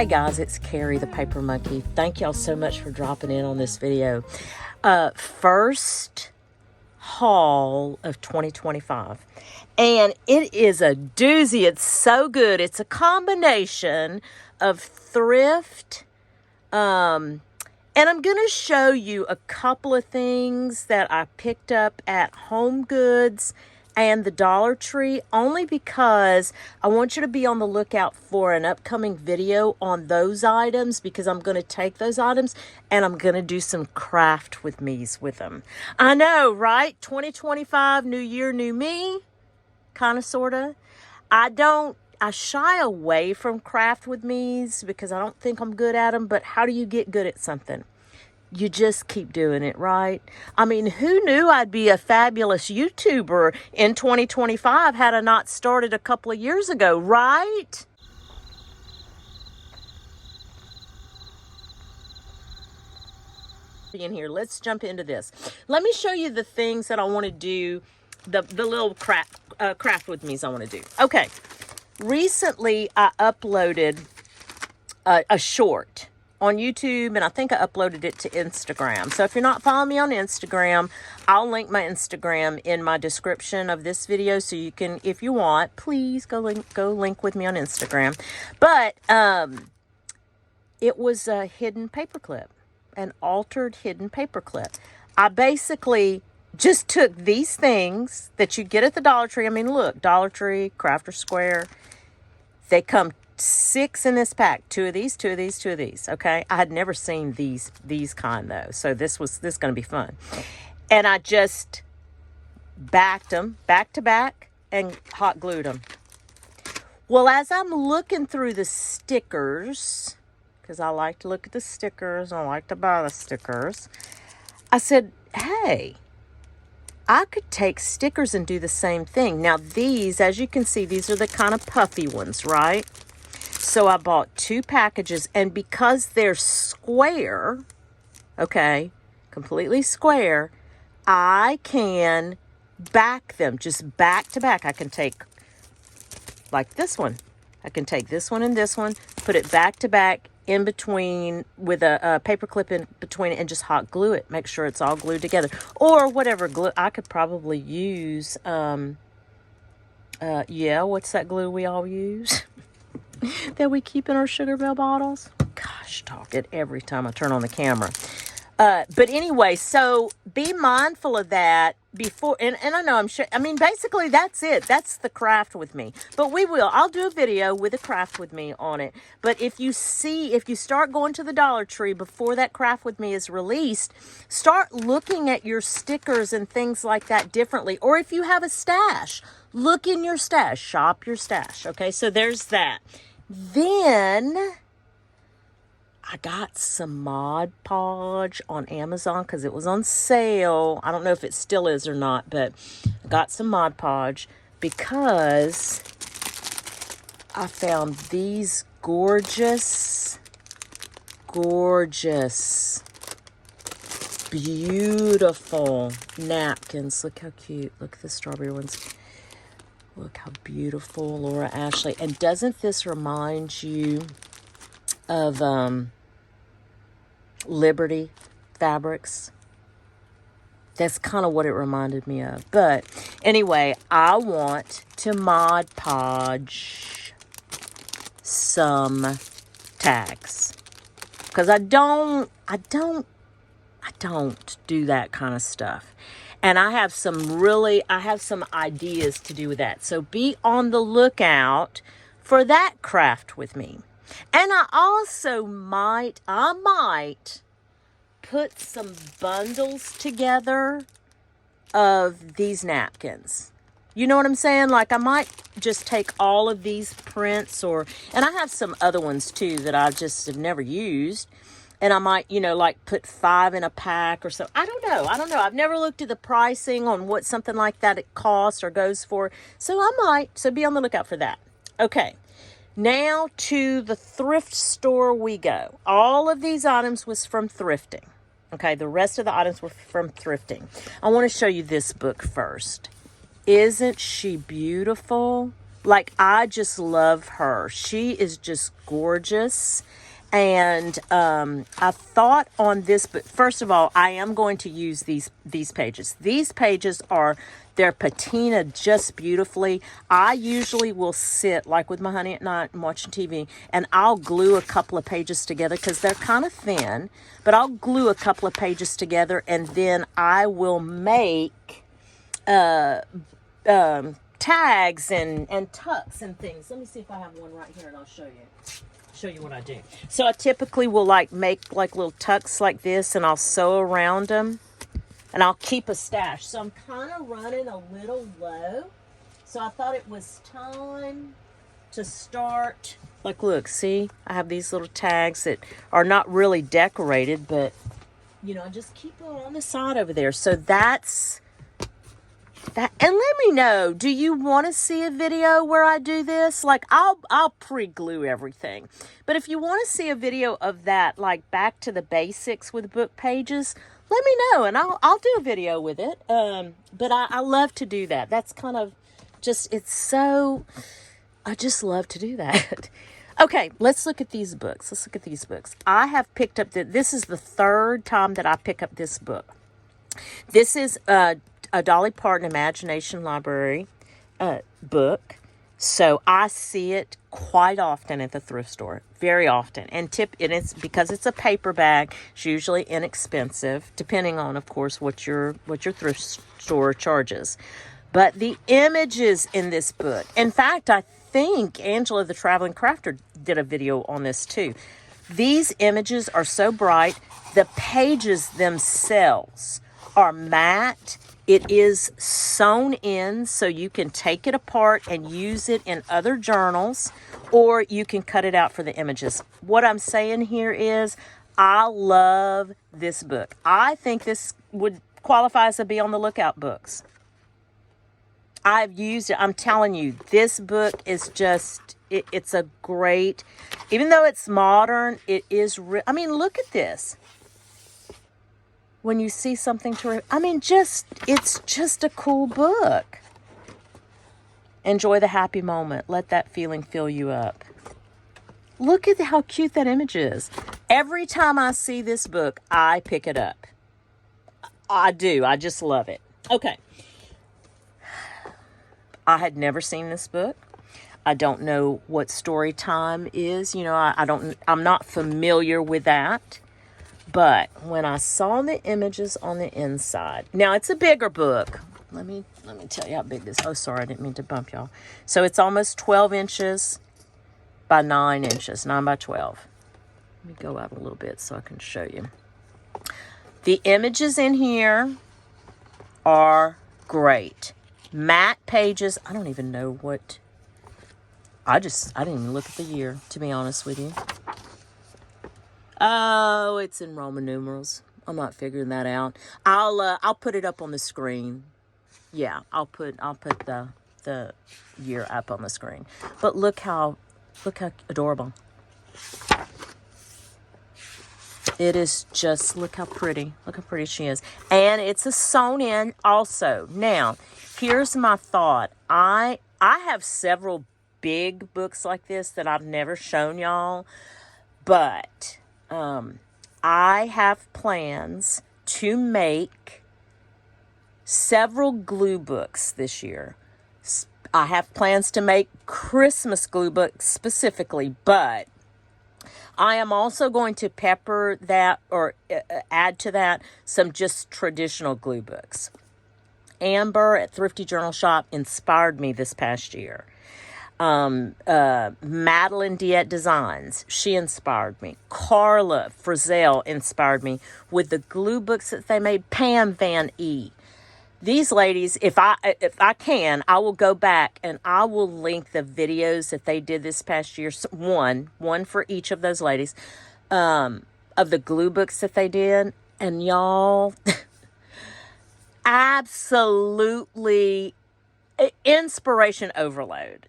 Hey guys, it's Carrie the Paper Monkey. Thank y'all so much for dropping in on this video. First haul of 2025. And it is a doozy. It's so good. It's a combination of thrift. And I'm going to show you a couple of things that I picked up at Home Goods and the Dollar Tree, only because I want you to be on the lookout for an upcoming video on those items, because I'm going to take those items and I'm going to do some craft with me's with them. I know, right? 2025, new year, new me, kind of, sort of. I shy away from craft with me's because I don't think I'm good at them, but how do you get good at something? You just keep doing it, right? I mean, who knew I'd be a fabulous YouTuber in 2025 had I not started a couple of years ago, right? In here, let's jump into this. Let me show you the things that I want to do, the little craft with me's I want to do. Okay, recently I uploaded a short on YouTube, and I think I uploaded it to Instagram. So if you're not following me on Instagram, I'll link my Instagram in my description of this video, so you can, if you want, please go link with me on Instagram. But it was a hidden paperclip, an altered hidden paperclip. I basically just took these things that you get at the Dollar Tree. I mean, look, Dollar Tree, Crafter Square, they come 6 in this pack. 2 of these, 2 of these, 2 of these. Okay, I had never seen these kind though, so this is going to be fun. And I just backed them back to back and hot glued them. Well, as I'm looking through the stickers, because I like to look at the stickers and I like to buy the stickers, I said, hey, I could take stickers and do the same thing. Now these, as you can see, these are the kind of puffy ones, right? So I bought 2 packages, and because they're square, okay, completely square, I can back them just back to back. I can take, like this one, I can take this one and this one, put it back to back in between with a paper clip in between, and just hot glue it. Make sure it's all glued together, or whatever glue. I could probably use, yeah, what's that glue we all use? That we keep in our Sugar Bell bottles. Gosh, talk it every time I turn on the camera. But anyway, so be mindful of that before, and I know I'm sure, I mean, basically that's it. That's the craft with me. But I'll do a video with a craft with me on it. But if you start going to the Dollar Tree before that craft with me is released, start looking at your stickers and things like that differently. Or if you have a stash, look in your stash, shop your stash. Okay, so there's that. Then I got some Mod Podge on Amazon because it was on sale. I don't know if it still is or not, but I got some Mod Podge because I found these gorgeous, beautiful napkins. Look how cute. Look at the strawberry ones. Look how beautiful, Laura Ashley. And doesn't this remind you of Liberty Fabrics? That's kind of what it reminded me of. But anyway, I want to Mod Podge some tags, because I don't do that kind of stuff. And I have some ideas to do with that. So be on the lookout for that craft with me. And I also might put some bundles together of these napkins. You know what I'm saying? Like, I might just take all of these prints, and I have some other ones too that I just have never used. And I might, like put 5 in a pack or so. I don't know. I've never looked at the pricing on what something like that it costs or goes for. So so be on the lookout for that. Okay. Now to the thrift store we go. All of these items was from thrifting. Okay. The rest of the items were from thrifting. I want to show you this book first. Isn't she beautiful? Like, I just love her. She is just gorgeous. And I thought on this, but first of all, I am going to use these pages. These pages are, they're patina just beautifully. I usually will sit, like with my honey at night and watching TV, and I'll glue a couple of pages together because they're kind of thin, but I'll glue a couple of pages together, and then I will make tags and tucks and things. Let me see if I have one right here and I'll show you what I do. So I typically will like make like little tucks like this, and I'll sew around them, and I'll keep a stash. So I'm kind of running a little low, so I thought it was time to start. Like, look, see, I have these little tags that are not really decorated, but you know, I just keep them on the side over there. So that's that. And let me know, do you want to see a video where I do this? Like, I'll pre-glue everything, but if you want to see a video of that, like back to the basics with book pages, let me know and I'll do a video with it. But I love to do that. That's kind of just, it's so, I just love to do that. Okay, let's look at these books. Let's look at these books. I have picked up this is the third time that I pick up this book. This is a Dolly Parton Imagination Library book. So I see it quite often at the thrift store, very often. And it's because it's a paperback. It's usually inexpensive, depending on, of course, what your thrift store charges. But the images in this book, in fact, I think Angela the Traveling Crafter did a video on this too. These images are so bright. The pages themselves are matte. It is sewn in, so you can take it apart and use it in other journals, or you can cut it out for the images. What I'm saying here is, I love this book. I think this would qualify as a Be on the Lookout books. I've used it. I'm telling you, this book is just, it's a great, even though it's modern, it is, I mean, look at this. When you see something it's just a cool book. Enjoy the happy moment. Let that feeling fill you up. Look at how cute that image is. Every time I see this book, I pick it up. I do. I just love it. Okay. I had never seen this book. I don't know what story time is. You know, I'm not familiar with that. But when I saw the images on the inside, now it's a bigger book. Let me tell you how big this. Oh, sorry, I didn't mean to bump y'all. So it's almost 12 inches by 9 inches, 9 by 12. Let me go out a little bit so I can show you. The images in here are great. Matte pages. I don't even know what. I didn't even look at the year, to be honest with you. Oh, it's in Roman numerals. I'm not figuring that out. I'll put it up on the screen. Yeah, I'll put the year up on the screen. But look how adorable. It is just, look how pretty. Look how pretty she is. And it's a sewn in also. Now, here's my thought. I have several big books like this that I've never shown y'all, but I have plans to make several glue books this year. I have plans to make Christmas glue books specifically, but I am also going to pepper that or add to that some just traditional glue books. Amber at Thrifty Journal Shop inspired me this past year. Madeline Diet Designs, she inspired me. Carla Frizzell inspired me with the glue books that they made. Pam Van E. These ladies, if I can, I will go back and I will link the videos that they did this past year. One for each of those ladies, of the glue books that they did. And y'all, absolutely inspiration overload.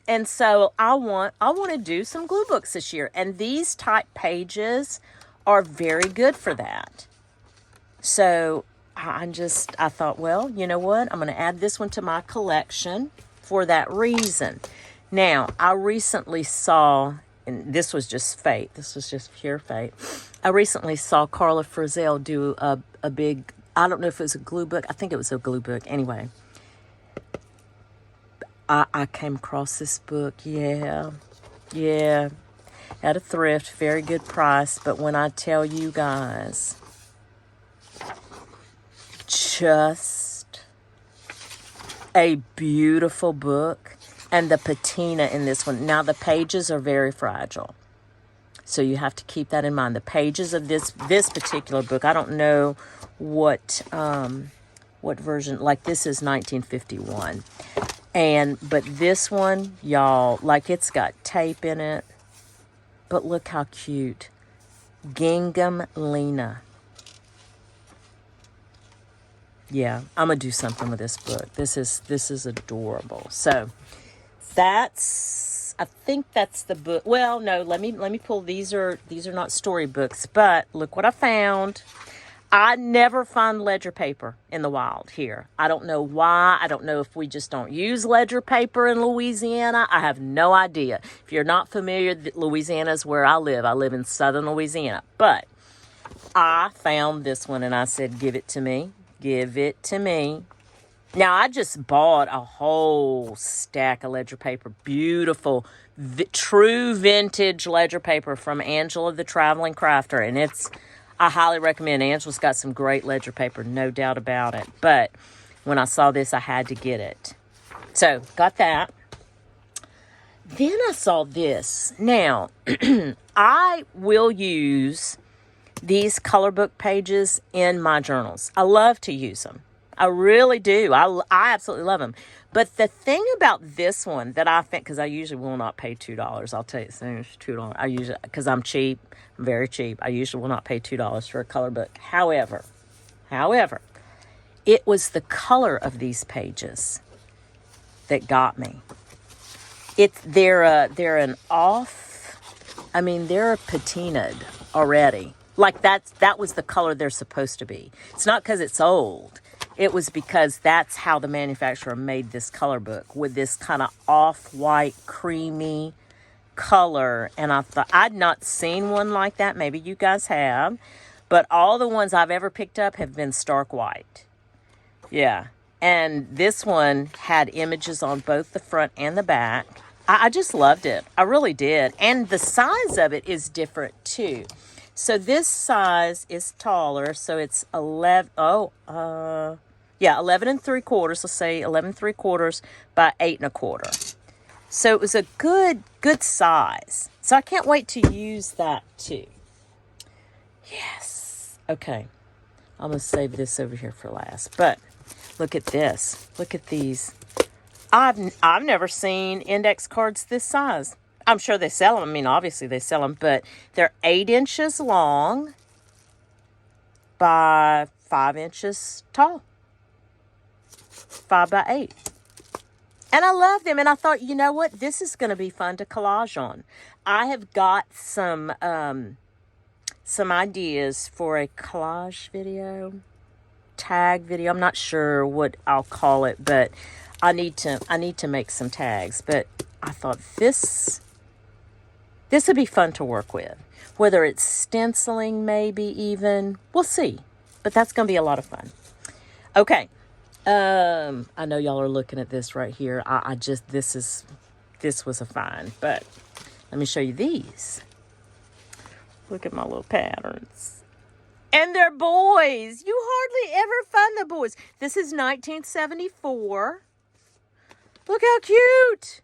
And so I want to do some glue books this year. And these type pages are very good for that. So I thought, well, you know what? I'm going to add this one to my collection. for that reason. Now, I recently saw, and this was just fate. This was just pure fate. I recently saw Carla Frizzell do a big, I don't know if it was a glue book. I think it was a glue book. Anyway, I came across this book. Yeah. At a thrift, very good price. But when I tell you guys, just a beautiful book. And the patina in this one. Now, the pages are very fragile. So you have to keep that in mind. The pages of this particular book, I don't know what version, like this is 1951. But this one, y'all, like it's got tape in it. But look how cute. Gingham Lena. Yeah, I'm going to do something with this book. This is adorable. So I think that's the book. Well, no, let me pull. These are not storybooks, but look what I found. I never find ledger paper in the wild here. I don't know why. I don't know if we just don't use ledger paper in Louisiana. I have no idea. If you're not familiar, Louisiana is where I live. I live in southern Louisiana. But I found this one and I said, give it to me. Give it to me. Now, I just bought a whole stack of ledger paper. Beautiful, true vintage ledger paper from Angela the Traveling Crafter. And I highly recommend. Angela's got some great ledger paper, no doubt about it. But when I saw this, I had to get it. So, got that. Then I saw this. Now, I will use these color book pages in my journals. I love to use them. I really do. I absolutely love them. But the thing about this one that I think, because I usually will not pay $2. I'll tell you soon, it's $2. I usually, because I'm cheap, I'm very cheap. I usually will not pay $2 for a color book. However, it was the color of these pages that got me. They're an off. I mean, they're patinaed already. Like that was the color they're supposed to be. It's not because it's old. It was because that's how the manufacturer made this color book, with this kind of off-white, creamy color. And I thought, I'd not seen one like that. Maybe you guys have. But all the ones I've ever picked up have been stark white. Yeah. And this one had images on both the front and the back. I just loved it. I really did. And the size of it is different, too. So this size is taller, so it's 11 and 3/4. Let's say 11 3/4 by 8 1/4. So it was a good size. So I can't wait to use that too. Yes. Okay. I'm going to save this over here for last. But look at this. Look at these. I've never seen index cards this size. I'm sure they sell them. I mean, obviously they sell them, but they're 8 inches long by 5 inches tall. 5 by 8. And I love them. And I thought, you know what? This is going to be fun to collage on. I have got some ideas for a collage video, tag video. I'm not sure what I'll call it, but I need to make some tags. But I thought this would be fun to work with. Whether it's stenciling, maybe even. We'll see. But that's going to be a lot of fun. Okay. I know y'all are looking at this right here. This was a find. But let me show you these. Look at my little patterns. And they're boys. You hardly ever find the boys. This is 1974. Look how cute.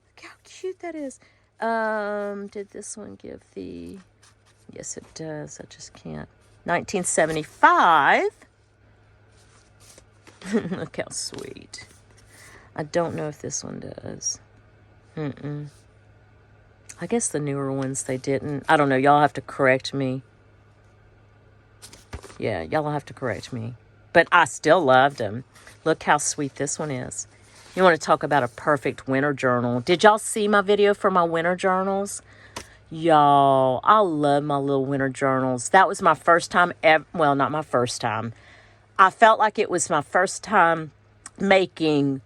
Look how cute that is. Did this one give the... Yes, it does. I just can't. 1975. Look how sweet. I don't know if this one does. I guess the newer ones, they didn't. I don't know. Y'all have to correct me. Yeah, y'all have to correct me. But I still loved them. Look how sweet this one is. You want to talk about a perfect winter journal. Did y'all see my video for my winter journals? Y'all, I love my little winter journals. That was my first time ever. Well, not my first time. I felt like it was my first time making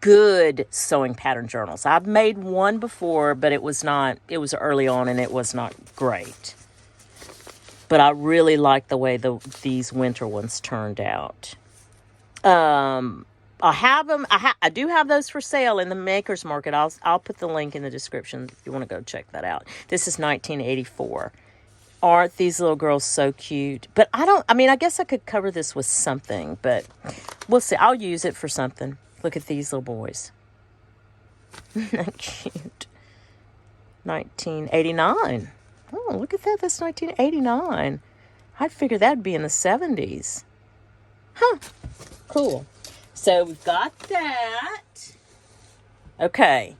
good sewing pattern journals. I've made one before, but it was early on and it was not great. But I really like the way these winter ones turned out. I have them. I do have those for sale in the Maker's Market. I'll put the link in the description if you want to go check that out. This is 1984. Aren't these little girls so cute? But I guess I could cover this with something, but we'll see. I'll use it for something. Look at these little boys. Cute. 1989. Oh, look at that. That's 1989. I'd figure that'd be in the 70s. Huh. Cool. So we've got that. Okay.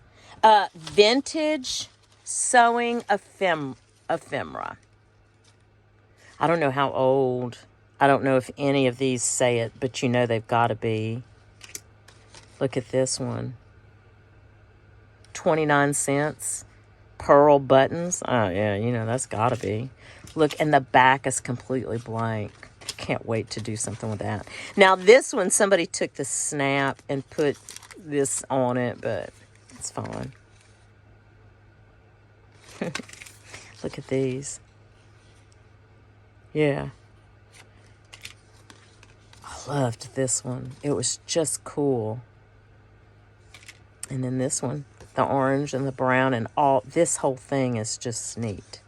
Vintage sewing ephemera. I don't know how old. I don't know if any of these say it, but you know they've got to be. Look at this one. 29 cents. Pearl buttons. Oh, yeah, you know, that's got to be. Look, and the back is completely blank. Can't wait to do something with that. Now, this one, somebody took the snap and put this on it, but it's fine. Look at these. Yeah. I loved this one. It was just cool. And then this one, the orange and the brown and all, this whole thing is just neat.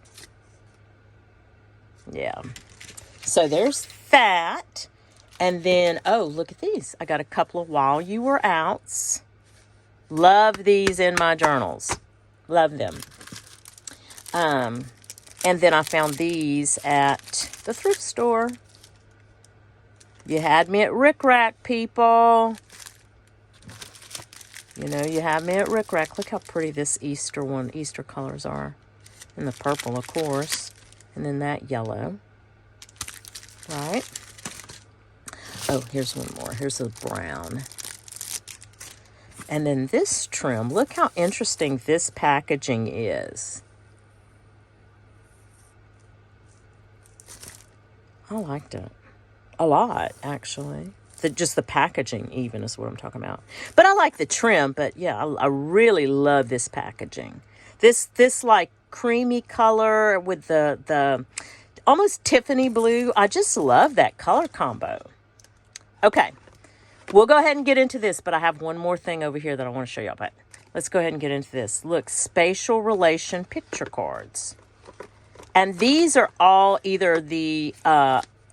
Yeah. So there's that. And then, oh, look at these. I got a couple of While You Were Outs. Love these in my journals. Love them. And then I found these at the thrift store. You had me at Rick Rack, people. You know, you had me at Rick Rack. Look how pretty this Easter colors are. And the purple, of course. And then that yellow. Right. Oh, here's one more. Here's a brown. And then this trim. Look how interesting this packaging is. I liked it. A lot, actually. Just the packaging even is what I'm talking about. But I like the trim, but yeah, I really love this packaging. This like creamy color with the almost Tiffany blue. I just love that color combo. Okay, we'll go ahead and get into this, but I have one more thing over here that I want to show y'all. But let's go ahead and get into this. Look, spatial relation picture cards. And these are all either the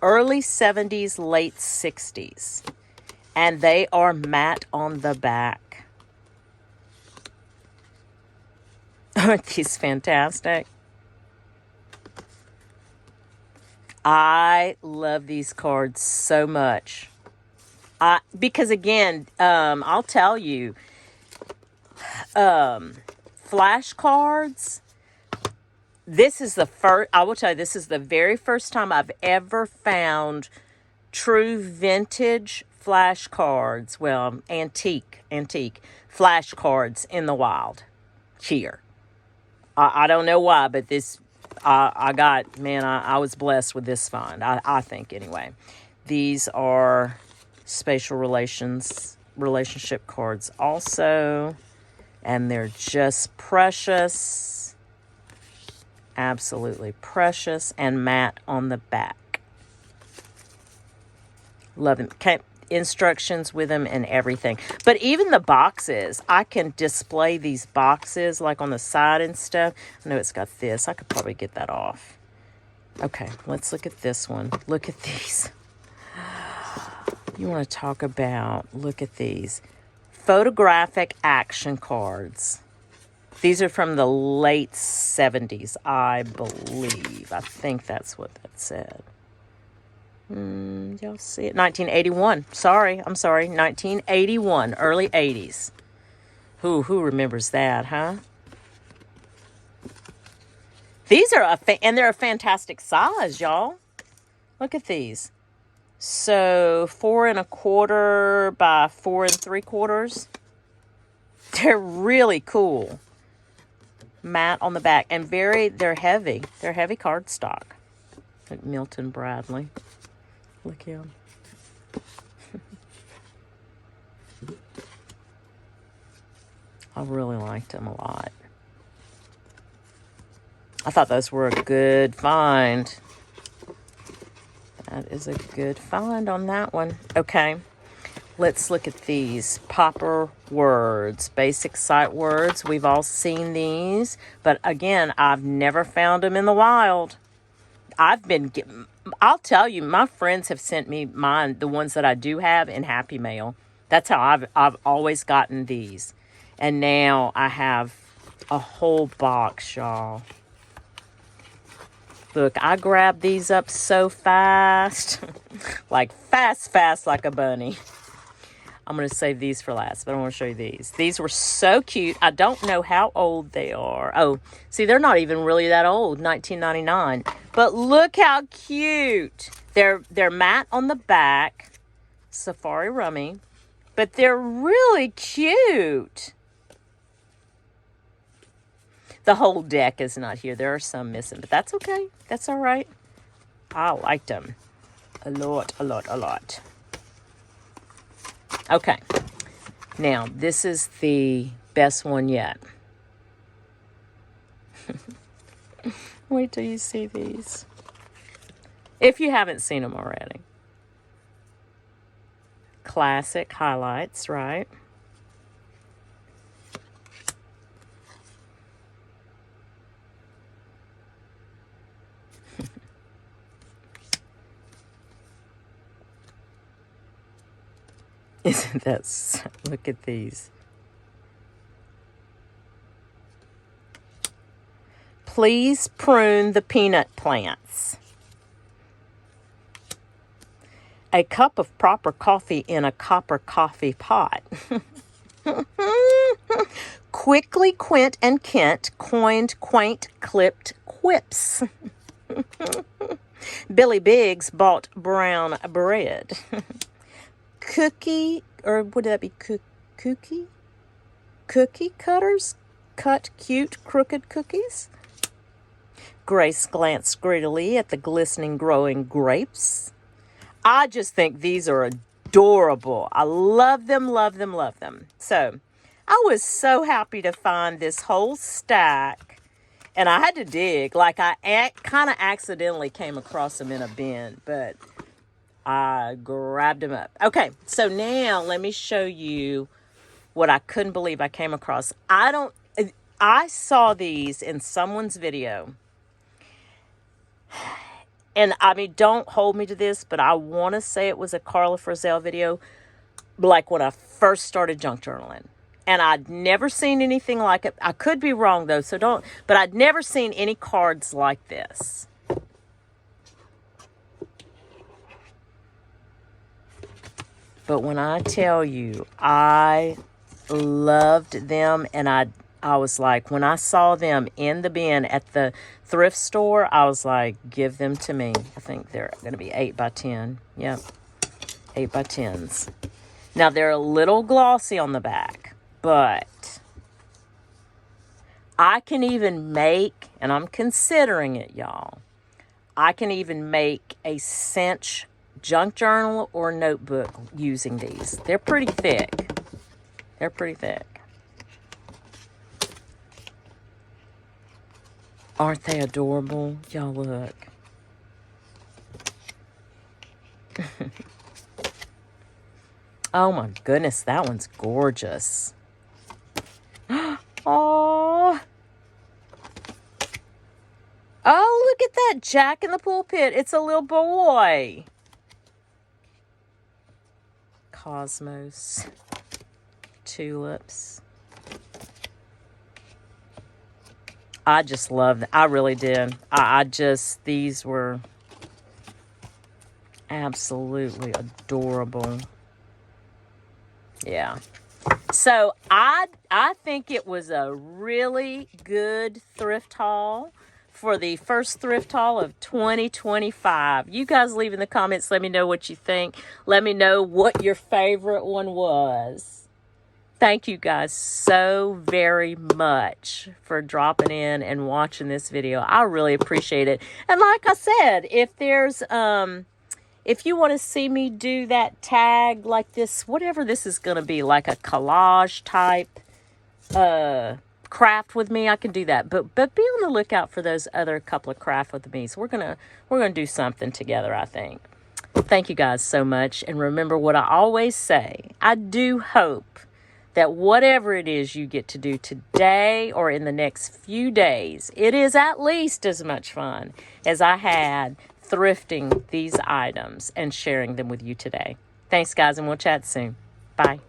early 70s, late 60s. And they are matte on the back. Aren't these fantastic? I love these cards so much. Because again, I'll tell you, flashcards. I will tell you, this is the very first time I've ever found true vintage flashcards. Well, antique flashcards in the wild here. I don't know why, but I was blessed with this find. I think anyway. These are spatial relationship cards also, and they're just precious. Absolutely precious and matte on the back. Love them. Okay, instructions with them and everything. But even the boxes, I can display these boxes like on the side and stuff. I know it's got this. I could probably get that off. Okay, let's look at this one. Look at these. You want to talk about, look at these. Photographic action cards. These are from the late 70s, I believe. I think that's what that said. Y'all see it? 1981. I'm sorry. 1981, early 80s. Who remembers that, huh? These are and they're a fantastic size, y'all. Look at these. So 4 1/4 by 4 3/4. They're really cool. Matte on the back, and they're heavy. They're heavy cardstock. Like Milton Bradley. Look at him. I really liked them a lot. I thought those were a good find. That is a good find on that one. Okay, let's look at these. Popper words, basic sight words. We've all seen these, but again, I've never found them in the wild. I'll tell you, my friends have sent me mine, the ones that I do have, in Happy Mail. That's how I've always gotten these. And now I have a whole box, y'all. Look, I grabbed these up so fast. Like fast like a bunny. I'm going to save these for last, but I want to show you these. These were so cute. I don't know how old they are. Oh, see, they're not even really that old, 1999. But look how cute. They're matte on the back, Safari Rummy, but they're really cute. The whole deck is not here. There are some missing, but that's okay. That's all right. I liked them a lot. Okay. Now, this is the best one yet. Wait till you see these. If you haven't seen them already. Classic highlights, right? Isn't that, look at these. Please prune the peanut plants. A cup of proper coffee in a copper coffee pot. Quickly Quint and Kent coined quaint clipped quips. Billy Biggs bought brown bread. Cookie, or would that be cookie? Cookie cutters cut cute crooked cookies. Grace glanced greedily at the glistening growing grapes. I just think these are adorable. I love them. So I was so happy to find this whole stack, and I had to dig. Like, I kind of accidentally came across them in a bin, but I grabbed them up. Okay, so now let me show you what I couldn't believe I came across. I saw these in someone's video. And I mean, don't hold me to this, but I want to say it was a Carla Frizzell video, like when I first started junk journaling. And I'd never seen anything like it. I could be wrong though, so don't, but I'd never seen any cards like this. But when I tell you, I loved them, and I was like, when I saw them in the bin at the thrift store, I was like, give them to me. I think they're going to be 8 by 10. Yep, 8 by 10s. Now, they're a little glossy on the back, but I can even make, and I'm considering it, y'all, I can even make a cinch junk journal or notebook using these. They're pretty thick. Aren't they adorable? Y'all look. Oh my goodness, that one's gorgeous. Oh, look at that Jack in the Pulpit. It's a little boy. Cosmos, tulips. I just love them. I really did. These were absolutely adorable. Yeah. So I think it was a really good thrift haul for the first thrift haul of 2025. You guys leave in the comments. Let me know what you think. Let me know what your favorite one was. Thank you guys so very much for dropping in and watching this video. I really appreciate it. And like I said, if you want to see me do that tag like this, whatever this is going to be, like a collage type craft with me, I can do that. But be on the lookout for those other couple of craft with me's. We're gonna do something together, I think. Thank you guys so much. And remember what I always say. I do hope that whatever it is you get to do today or in the next few days, it is at least as much fun as I had thrifting these items and sharing them with you today. Thanks, guys, and we'll chat soon. Bye.